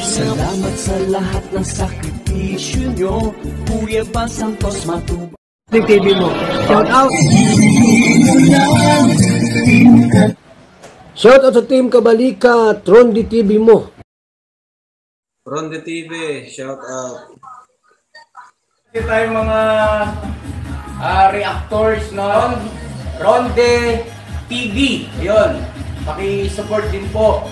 Salamat sa lahat ng sakripisyo nyo, Kuya Bal Santos Matubang. TV mo. Shout out! Shout out sa Team Kabalika, Rondi TV mo. Rondi TV, shout out. Kasi tayong mga reactors noon, Ronde TV. Ayun, paki-support din po.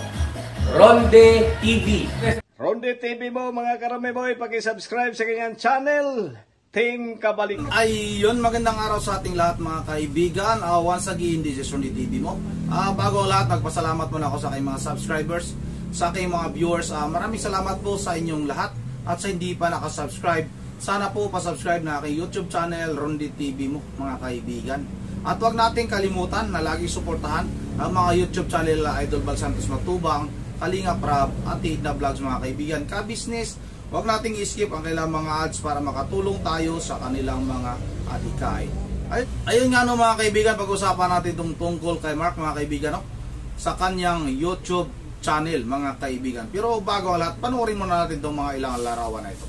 Ronde TV. Ronde TV mo mga karame boy, paki-subscribe sa kanyang channel, Team Kabalik. Ayun, magandang araw sa ating lahat mga kaibigan. Once again, this is Ronde TV mo. Bago ang lahat, magpasalamat muna ako sa aking mga subscribers, sa aking mga viewers. Maraming salamat po sa inyong lahat. At sa hindi pa nakasubscribe, sana po pasubscribe na aking YouTube channel, Ronde TV mo mga kaibigan. At huwag natin kalimutan na lagi suportahan ang mga YouTube channel Idol Bal Santos Matubang, Kalinga Prab at Tidna Vlogs mga kaibigan. Ka-business, huwag nating i-skip ang kailang mga ads para makatulong tayo sa kanilang mga adikay. Ayun nga no mga kaibigan, pag-usapan natin itong tungkol kay Mark mga kaibigan, no? Sa kanyang YouTube channel mga kaibigan. Pero bago ang lahat, panoorin muna natin itong mga ilang larawan na ito.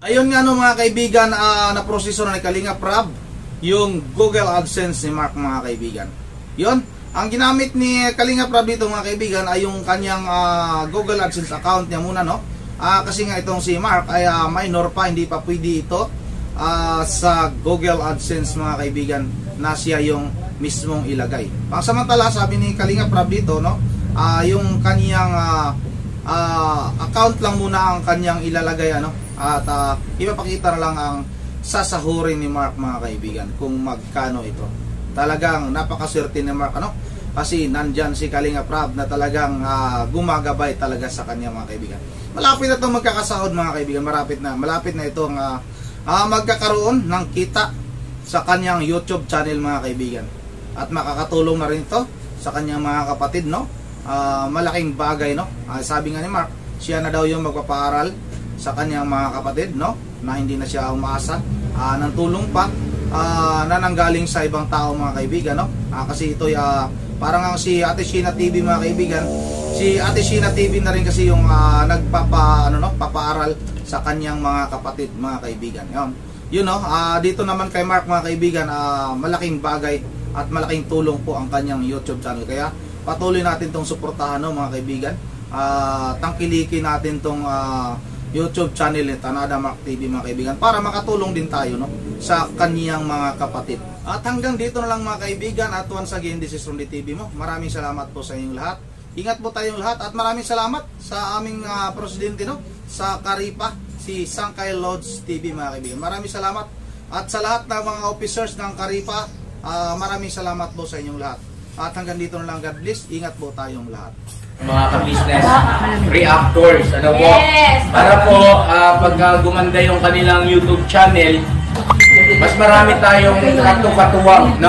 Ayun nga no mga kaibigan, na-proseso na ni Kalinga Prab yung Google AdSense ni Mark mga kaibigan. Yun, ang ginamit ni Kalinga Prab dito mga kaibigan ay yung kanyang Google AdSense account niya muna, no? Kasi nga itong si Mark ay minor pa, hindi pa pwede ito sa Google AdSense mga kaibigan na siya yung mismong ilagay. Pansamantala, sabi ni Kalinga Prab dito, no? Yung kanyang account lang muna ang kanyang ilalagay, ano? At ipapakita na lang ang sasahurin ni Mark mga kaibigan kung magkano ito. Talagang napakaswerte ni Mark, ano? Kasi nandyan si Kalinga Prab na talagang gumagabay talaga sa kanya mga kaibigan. Malapit na itong magkakasahod mga kaibigan. Malapit na itong magkakaroon ng kita sa kanyang YouTube channel mga kaibigan. At makakatulong na rin ito sa kanyang mga kapatid, no? Malaking bagay, no? Sabi nga ni Mark, siya na daw yung magpapaaral sa kanyang mga kapatid, no? Na hindi na siya umaasa ng tulong pa na nanggaling sa ibang tao mga kaibigan, no? Kasi ito parang ang si Ate Sheena TV mga kaibigan. Si Ate Sheena TV na rin kasi yung papaaral sa kanyang mga kapatid mga kaibigan. Yun no, dito naman kay Mark mga kaibigan, malaking bagay at malaking tulong po ang kanyang YouTube channel. Kaya patuloy natin tong suportahan, no, mga kaibigan. Tangkilikin natin tong YouTube channel ni Tanada Mark TV mga kaibigan para makatulong din tayo, no, sa kaniyang mga kapatid. At hanggang dito na lang mga kaibigan, at once again, this is Ronde TV mo. Maraming salamat po sa inyong lahat. Ingat po tayong lahat at maraming salamat sa aming presidente, no, sa Karipa, si Sangkay Lodge TV mga kaibigan. Maraming salamat at sa lahat ng mga officers ng Karipa, maraming salamat po sa inyong lahat. At hanggang dito na lang, God bless. Ingat po tayong lahat. Mga ka-business reactors, ano po? Yes. Para po pag gumanda yung kanilang YouTube channel, mas marami tayong katuwang, no?